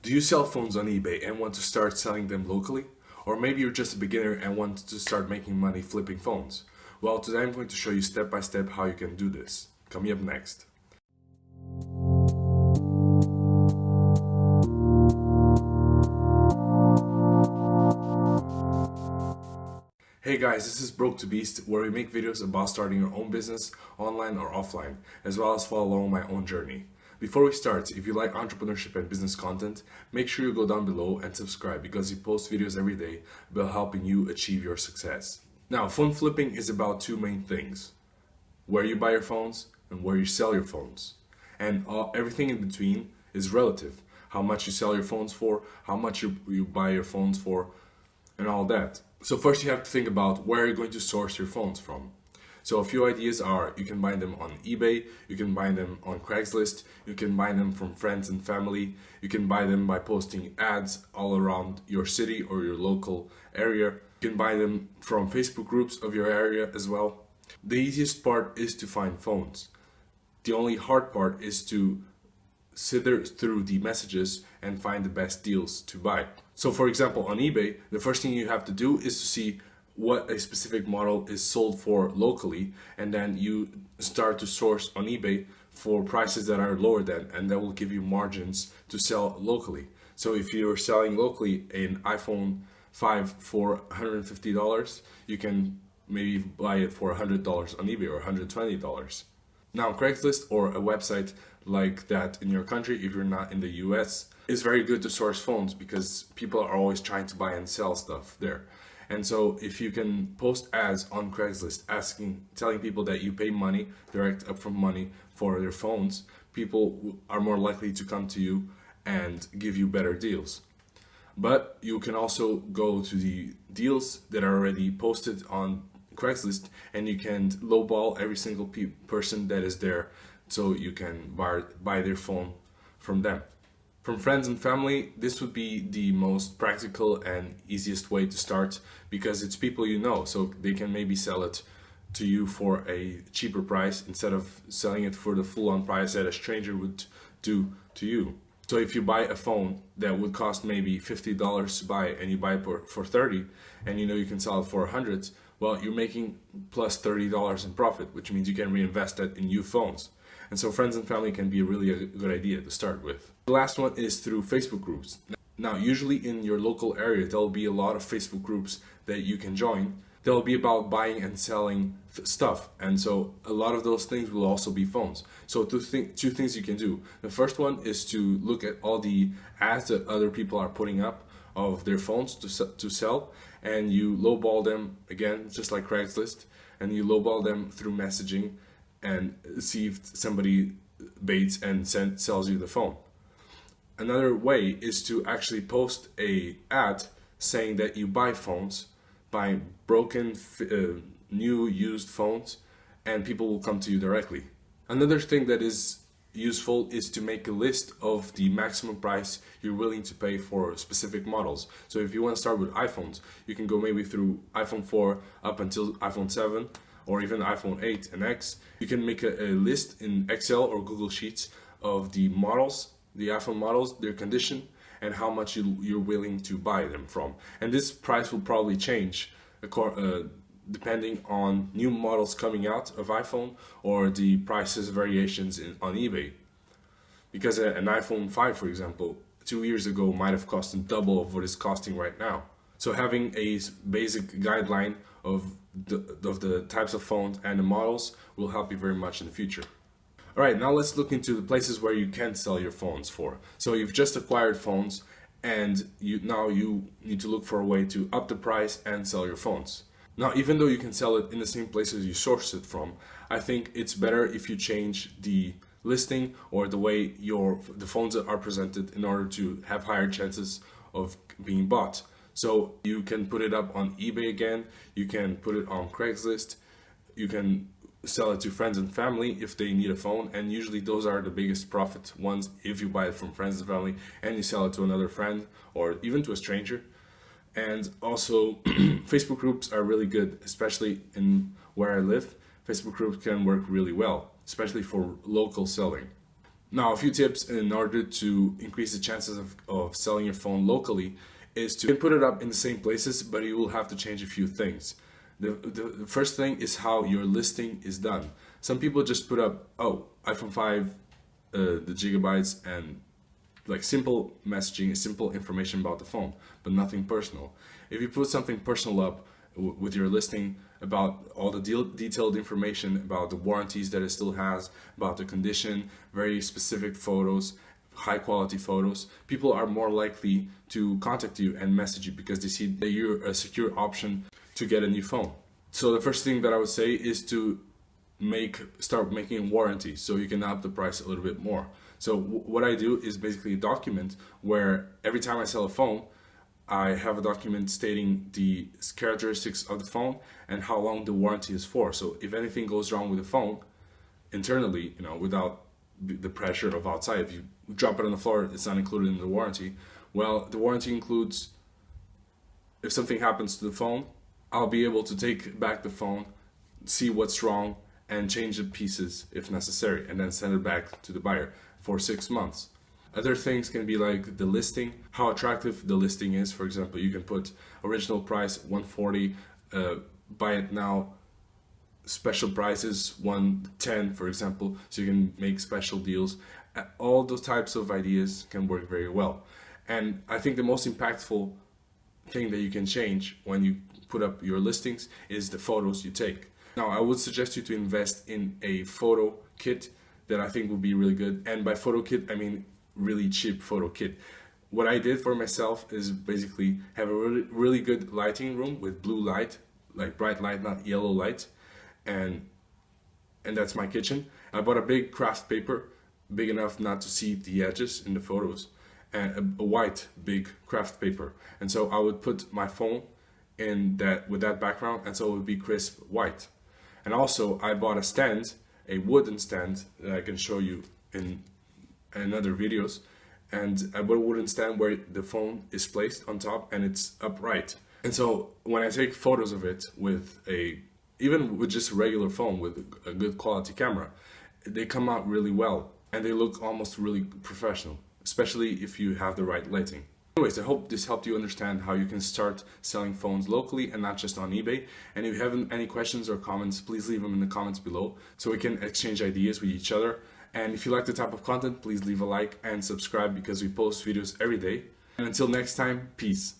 Do you sell phones on eBay and want to start selling them locally? Or maybe you're just a beginner and want to start making money flipping phones? Well, today I'm going to show you step by step how you can do this. Coming up next. Hey guys, this is Broke to Beast, where we make videos about starting your own business, online or offline, as well as follow along my own journey. Before we start, if you like entrepreneurship and business content, make sure you go down below and subscribe because we post videos every day about helping you achieve your success. Now, phone flipping is about two main things: where you buy your phones and where you sell your phones. And everything in between is relative. How much you sell your phones for, how much you buy your phones for, and all that. So first you have to think about where you're going to source your phones from. So a few ideas are: you can buy them on eBay, you can buy them on Craigslist, you can buy them from friends and family, you can buy them by posting ads all around your city or your local area, you can buy them from Facebook groups of your area as well. The easiest part is to find phones. The only hard part is to sift through the messages and find the best deals to buy. So for example, on eBay, the first thing you have to do is to see what a specific model is sold for locally, and then you start to source on eBay for prices that are lower than, and that will give you margins to sell locally. So if you're selling locally an iPhone 5 for $150, you can maybe buy it for $100 on eBay or $120. Now, Craigslist or a website like that in your country, if you're not in the US, is very good to source phones because people are always trying to buy and sell stuff there. And so if you can post ads on Craigslist telling people that you pay money, direct upfront money for their phones, people are more likely to come to you and give you better deals. But you can also go to the deals that are already posted on Craigslist, and you can lowball every single person that is there, so you can buy their phone from them. From friends and family, this would be the most practical and easiest way to start because it's people you know, so they can maybe sell it to you for a cheaper price instead of selling it for the full-on price that a stranger would do to you. So if you buy a phone that would cost maybe $50 to buy and you buy it for $30, and you know you can sell it for $100, well, you're making plus $30 in profit, which means you can reinvest that in new phones. And so friends and family can be really a good idea to start with. The last one is through Facebook groups. Now, usually in your local area, there'll be a lot of Facebook groups that you can join. They'll be about buying and selling stuff. And so a lot of those things will also be phones. So two things you can do. The first one is to look at all the ads that other people are putting up of their phones to sell, and you lowball them, again, just like Craigslist, and you lowball them through messaging and see if somebody baits and sells you the phone. Another way is to actually post a ad saying that you buy phones, buy broken, new, used phones, and people will come to you directly. Another thing that is useful is to make a list of the maximum price you're willing to pay for specific models. So if you want to start with iPhones, you can go maybe through iPhone 4 up until iPhone 7, or even iPhone 8 and X. You can make a list in Excel or Google Sheets of the models, the iPhone models, their condition, and how much you're willing to buy them from. And this price will probably change depending on new models coming out of iPhone or the prices variations on eBay. Because an iPhone 5, for example, 2 years ago might have cost double of what it's costing right now. So having a basic guideline of the types of phones and the models will help you very much in the future. Alright, now let's look into the places where you can sell your phones for. So you've just acquired phones, and now you need to look for a way to up the price and sell your phones. Now, even though you can sell it in the same places you source it from, I think it's better if you change the listing or the way the phones are presented in order to have higher chances of being bought. So you can put it up on eBay again, you can put it on Craigslist, you can sell it to friends and family if they need a phone, and usually those are the biggest profit ones if you buy it from friends and family and you sell it to another friend or even to a stranger. And also Facebook groups are really good, especially in where I live. Facebook groups can work really well, especially for local selling. Now, a few tips in order to increase the chances of selling your phone locally is to put it up in the same places, but you will have to change a few things. The first thing is how your listing is done. Some people just put up, oh, iPhone 5, the gigabytes, and like simple messaging, simple information about the phone, but nothing personal. If you put something personal up with your listing about all the detailed information about the warranties that it still has, about the condition, very specific photos, high quality photos, people are more likely to contact you and message you because they see that you're a secure option to get a new phone. So the first thing that I would say is to start making warranties so you can up the price a little bit more. So what I do is basically a document where every time I sell a phone, I have a document stating the characteristics of the phone and how long the warranty is for. So if anything goes wrong with the phone internally, without the pressure of outside, if you drop it on the floor, it's not included in the warranty. Well, the warranty includes, if something happens to the phone, I'll be able to take back the phone, see what's wrong, and change the pieces if necessary, and then send it back to the buyer for 6 months. Other things can be like the listing, how attractive the listing is. For example, you can put original price 140, buy it now, special prices 110, for example, so you can make special deals. All those types of ideas can work very well. And I think the most impactful thing that you can change when you put up your listings is the photos you take. Now, I would suggest you to invest in a photo kit that I think would be really good. And by photo kit, I mean really cheap photo kit. What I did for myself is basically have a really good lighting room with blue light, like bright light, not yellow light, and that's my kitchen. I bought a big craft paper, big enough not to see the edges in the photos, and a white big craft paper. And so I would put my phone in that with that background, and so it would be crisp white. And also I bought a stand, a wooden stand that I can show you in other videos, and I bought a wooden stand where the phone is placed on top and it's upright. And so when I take photos of it even with just a regular phone with a good quality camera, they come out really well and they look almost really professional, especially if you have the right lighting. Anyways, I hope this helped you understand how you can start selling phones locally and not just on eBay. And if you have any questions or comments, please leave them in the comments below so we can exchange ideas with each other. And if you like the type of content, please leave a like and subscribe because we post videos every day. And until next time, peace.